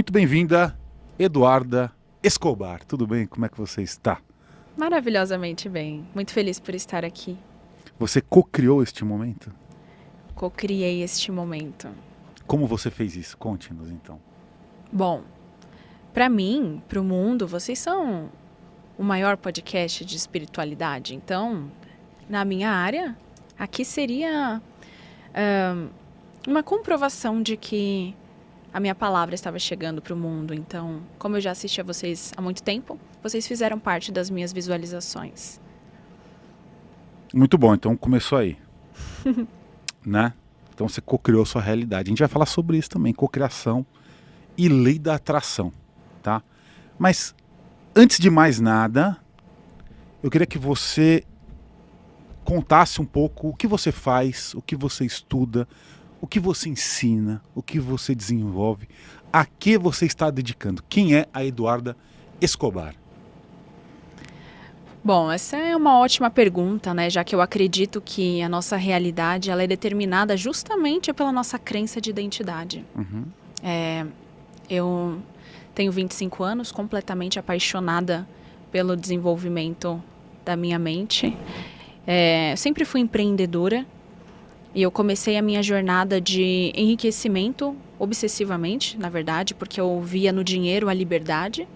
Muito bem-vinda, Eduarda Escobar. Tudo bem? Como é que você está? Maravilhosamente bem. Muito feliz por estar aqui. Você co-criou este momento? Co-criei este momento. Como você fez isso? Conte-nos, então. Bom, para mim, para o mundo, vocês são o maior podcast de espiritualidade. Então, na minha área, aqui seria uma comprovação de que a minha palavra estava chegando para o mundo. Então, como eu já assisti a vocês há muito tempo, vocês fizeram parte das minhas visualizações. Muito bom, então começou aí. Né? Então você co-criou sua realidade. A gente vai falar sobre isso também, cocriação e lei da atração, tá? Mas, antes de mais nada, eu queria que você contasse um pouco o que você faz, o que você estuda, o que você ensina, o que você desenvolve, a que você está dedicando. Quem é a Eduarda Escobar? Bom, essa é uma ótima pergunta, né? Já que eu acredito que a nossa realidade ela é determinada justamente pela nossa crença de identidade. Uhum. Eu tenho 25 anos, completamente apaixonada pelo desenvolvimento da minha mente. Sempre fui empreendedora e eu comecei a minha jornada de enriquecimento obsessivamente, na verdade, porque eu via no dinheiro a liberdade.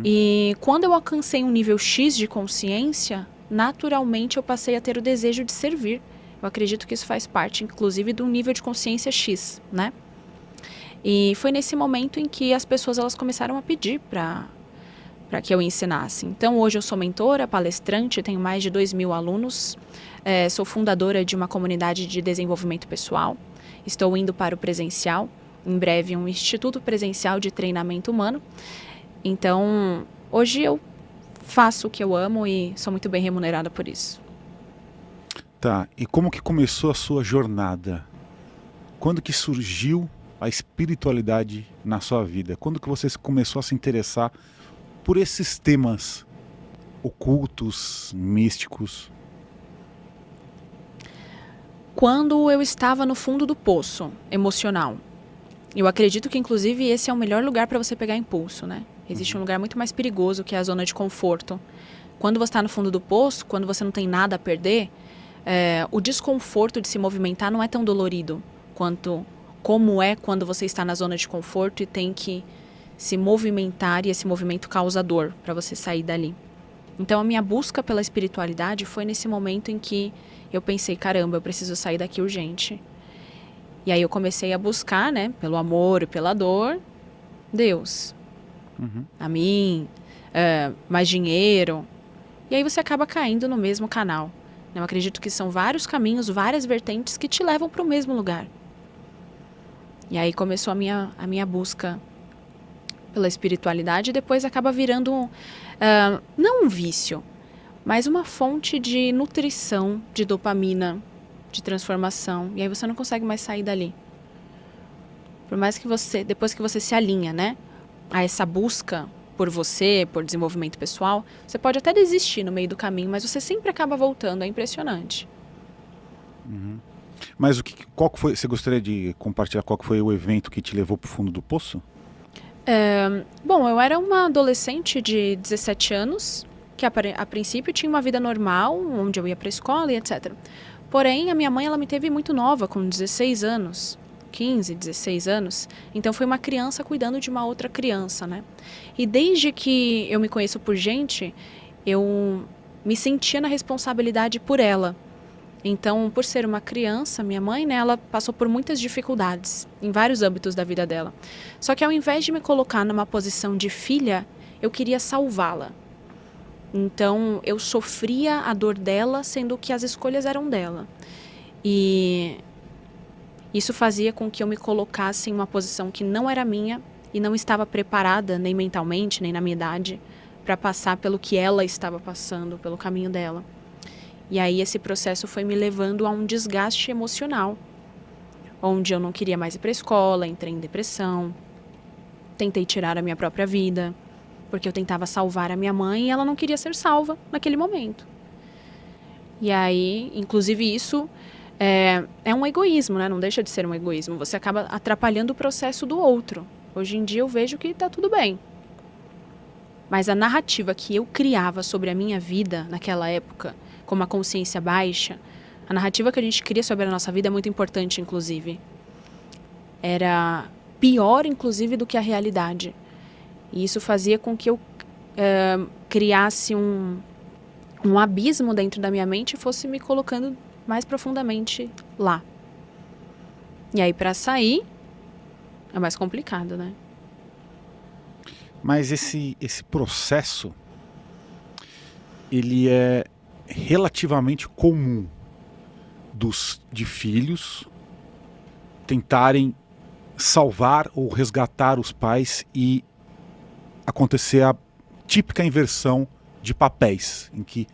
E quando eu alcancei um nível X de consciência, naturalmente eu passei a ter o desejo de servir. Eu acredito que isso faz parte, inclusive, do nível de consciência X, né? E foi nesse momento em que as pessoas elas começaram a pedir para que eu ensinasse. Então, hoje eu sou mentora, palestrante, tenho mais de 2.000 alunos, sou fundadora de uma comunidade de desenvolvimento pessoal, estou indo para o presencial, em breve um instituto presencial de treinamento humano. Então, hoje eu faço o que eu amo e sou muito bem remunerada por isso. Tá, e como que começou a sua jornada? Quando que surgiu a espiritualidade na sua vida? Quando que você começou a se interessar por esses temas ocultos, místicos? Quando eu estava no fundo do poço emocional, eu acredito que, inclusive, esse é o melhor lugar para você pegar impulso, né? Existe um lugar muito mais perigoso que é a zona de conforto. Quando você está no fundo do poço, quando você não tem nada a perder, o desconforto de se movimentar não é tão dolorido como é quando você está na zona de conforto e tem que se movimentar e esse movimento causa dor para você sair dali. Então, a minha busca pela espiritualidade foi nesse momento em que eu pensei, caramba, eu preciso sair daqui urgente. E aí eu comecei a buscar, né, pelo amor e pela dor, Deus. A mim, mais dinheiro. E aí você acaba caindo no mesmo canal. Eu acredito que são vários caminhos, várias vertentes que te levam para o mesmo lugar. E aí começou a minha busca pela espiritualidade e depois acaba virando, não um vício, mas uma fonte de nutrição, de dopamina, de transformação. E aí você não consegue mais sair dali. Por mais que depois que você se alinha, né, a essa busca por você, por desenvolvimento pessoal, você pode até desistir no meio do caminho, mas você sempre acaba voltando, é impressionante. Mas qual que foi, você gostaria de compartilhar qual que foi o evento que te levou para o fundo do poço? Bom, eu era uma adolescente de 17 anos, que a princípio tinha uma vida normal, onde eu ia para a escola e etc. Porém, a minha mãe ela me teve muito nova, com 16 anos. 15, 16 anos, então foi uma criança cuidando de uma outra criança, né? E desde que eu me conheço por gente, eu me sentia na responsabilidade por ela. Então, por ser uma criança, minha mãe, né, ela passou por muitas dificuldades em vários âmbitos da vida dela. Só que ao invés de me colocar numa posição de filha, eu queria salvá-la. Então, eu sofria a dor dela, sendo que as escolhas eram dela. E isso fazia com que eu me colocasse em uma posição que não era minha e não estava preparada, nem mentalmente, nem na minha idade, para passar pelo que ela estava passando, pelo caminho dela. E aí esse processo foi me levando a um desgaste emocional, onde eu não queria mais ir para a escola, entrei em depressão, tentei tirar a minha própria vida, porque eu tentava salvar a minha mãe e ela não queria ser salva naquele momento. E aí, inclusive isso é um egoísmo, né? Não deixa de ser um egoísmo. Você acaba atrapalhando o processo do outro. Hoje em dia eu vejo que tá tudo bem. Mas a narrativa que eu criava sobre a minha vida naquela época, com uma consciência baixa, a narrativa que a gente cria sobre a nossa vida é muito importante, inclusive. Era pior, inclusive, do que a realidade. E isso fazia com que eu criasse um abismo dentro da minha mente e fosse me colocando mais profundamente lá. E aí, para sair, é mais complicado, né? Mas esse processo, ele é relativamente comum de filhos tentarem salvar ou resgatar os pais e acontecer a típica inversão de papéis, em que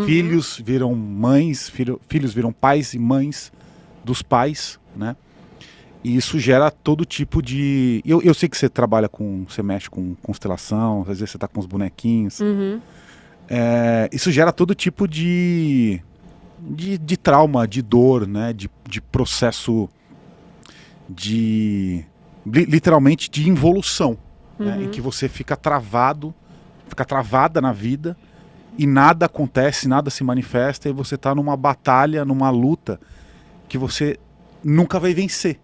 filhos viram mães, filhos viram pais e mães dos pais, né? E isso gera todo tipo de... Eu sei que você trabalha você mexe com constelação, às vezes você tá com os bonequinhos. Isso gera todo tipo de trauma, de dor, né? De processo literalmente de involução, né? Em que você fica travada na vida e nada acontece, nada se manifesta e você tá numa batalha, numa luta que você nunca vai vencer.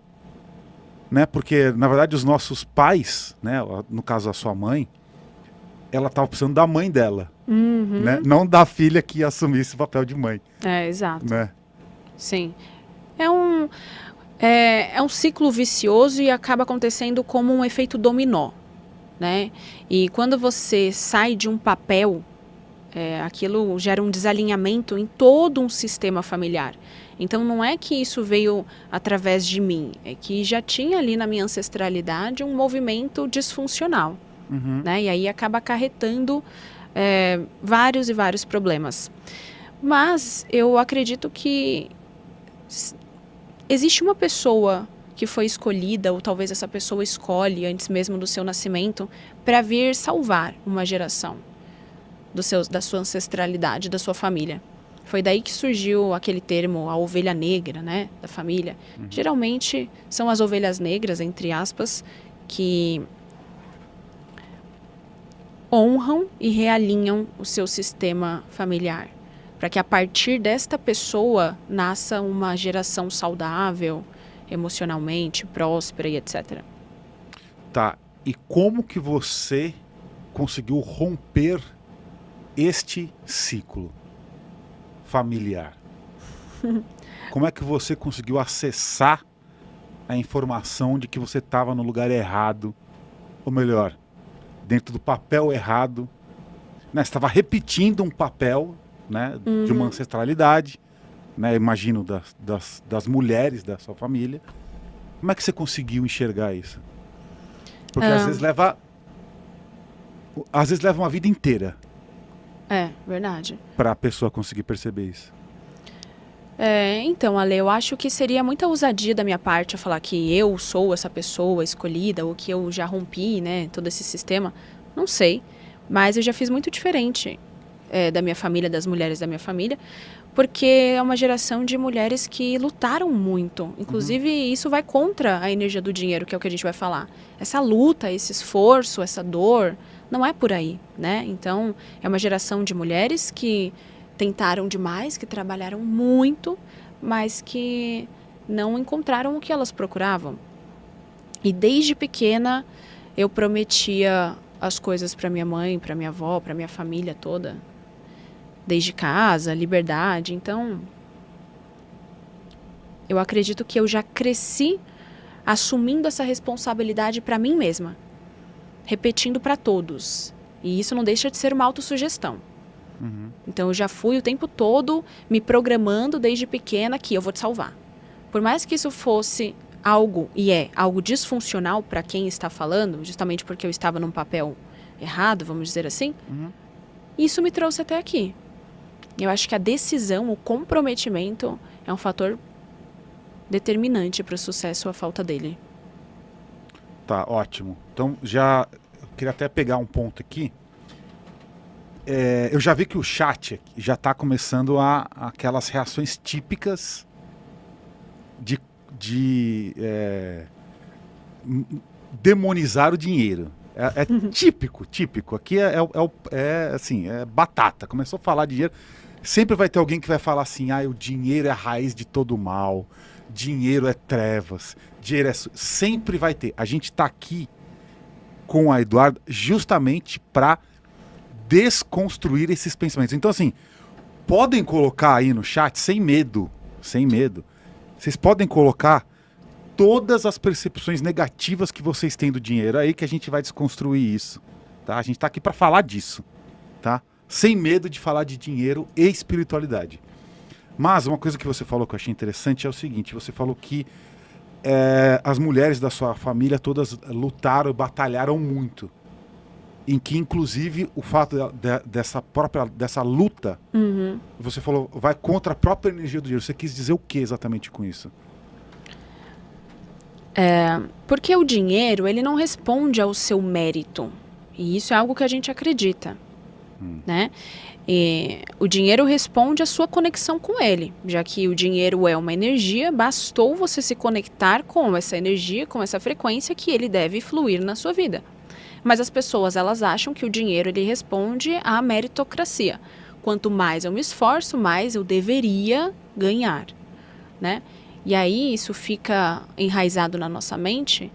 Né? Porque, na verdade, os nossos pais, né? No caso a sua mãe, ela estava precisando da mãe dela, né? Não da filha que assumisse o papel de mãe. Exato. Né? Sim. É um ciclo vicioso e acaba acontecendo como um efeito dominó, né? E quando você sai de um papel, aquilo gera um desalinhamento em todo um sistema familiar. Então não é que isso veio através de mim, é que já tinha ali na minha ancestralidade um movimento disfuncional, né? E aí acaba acarretando vários e vários problemas. Mas eu acredito que existe uma pessoa que foi escolhida, ou talvez essa pessoa escolhe antes mesmo do seu nascimento, para vir salvar uma geração da sua ancestralidade, da sua família. Foi daí que surgiu aquele termo, a ovelha negra, né, da família. Geralmente são as ovelhas negras, entre aspas, que honram e realinham o seu sistema familiar, para que a partir desta pessoa nasça uma geração saudável, emocionalmente, próspera e etc. Tá, e como que você conseguiu romper este ciclo familiar? Como é que você conseguiu acessar a informação de que você estava no lugar errado, ou melhor, dentro do papel errado, né? Você estava repetindo um papel, né, de uma ancestralidade, né, imagino das mulheres da sua família. Como é que você conseguiu enxergar isso? Porque às vezes leva uma vida inteira. Verdade. Para a pessoa conseguir perceber isso. Então, Ale, eu acho que seria muita ousadia da minha parte eu falar que eu sou essa pessoa escolhida, ou que eu já rompi, né, todo esse sistema. Não sei, mas eu já fiz muito diferente da minha família, das mulheres da minha família, porque é uma geração de mulheres que lutaram muito. Inclusive, isso vai contra a energia do dinheiro, que é o que a gente vai falar. Essa luta, esse esforço, essa dor, não é por aí, né? Então, é uma geração de mulheres que tentaram demais, que trabalharam muito, mas que não encontraram o que elas procuravam. E desde pequena, eu prometia as coisas para minha mãe, para minha avó, para minha família toda. Desde casa, liberdade. Então, eu acredito que eu já cresci assumindo essa responsabilidade para mim mesma, repetindo para todos. E isso não deixa de ser uma autossugestão. Então, eu já fui o tempo todo me programando desde pequena que eu vou te salvar. Por mais que isso fosse algo, e algo disfuncional para quem está falando, justamente porque eu estava num papel errado, vamos dizer assim, isso me trouxe até aqui. Eu acho que a decisão, o comprometimento é um fator determinante para o sucesso ou a falta dele. Tá, ótimo. Então, eu queria até pegar um ponto aqui. Eu já vi que o chat já está começando aquelas reações típicas demonizar o dinheiro. É típico. Aqui assim, é batata. Começou a falar de dinheiro, sempre vai ter alguém que vai falar assim, o dinheiro é a raiz de todo mal, dinheiro é trevas, dinheiro é... Sempre vai ter. A gente está aqui com a Eduarda justamente para desconstruir esses pensamentos. Então, assim, podem colocar aí no chat, sem medo, vocês podem colocar todas as percepções negativas que vocês têm do dinheiro aí, que a gente vai desconstruir isso, tá? A gente tá aqui para falar disso, tá? Sem medo de falar de dinheiro e espiritualidade. Mas uma coisa que você falou que eu achei interessante é o seguinte, você falou que as mulheres da sua família todas lutaram e batalharam muito, em que inclusive o fato dessa luta, você falou, vai contra a própria energia do dinheiro. Você quis dizer o que exatamente com isso? Porque o dinheiro, ele não responde ao seu mérito. E isso é algo que a gente acredita, né? E o dinheiro responde à sua conexão com ele. Já que o dinheiro é uma energia, bastou você se conectar com essa energia, com essa frequência, que ele deve fluir na sua vida. Mas as pessoas, elas acham que o dinheiro, ele responde à meritocracia. Quanto mais eu me esforço, mais eu deveria ganhar, né? E aí isso fica enraizado na nossa mente,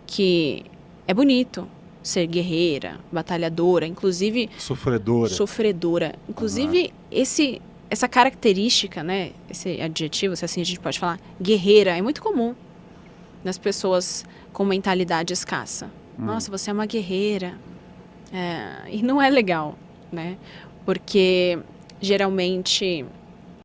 que é bonito ser guerreira, batalhadora, inclusive... Sofredora. Inclusive, essa característica, né, esse adjetivo, se assim a gente pode falar, guerreira, é muito comum nas pessoas com mentalidade escassa. Nossa, você é uma guerreira. E não é legal, né? Porque, geralmente,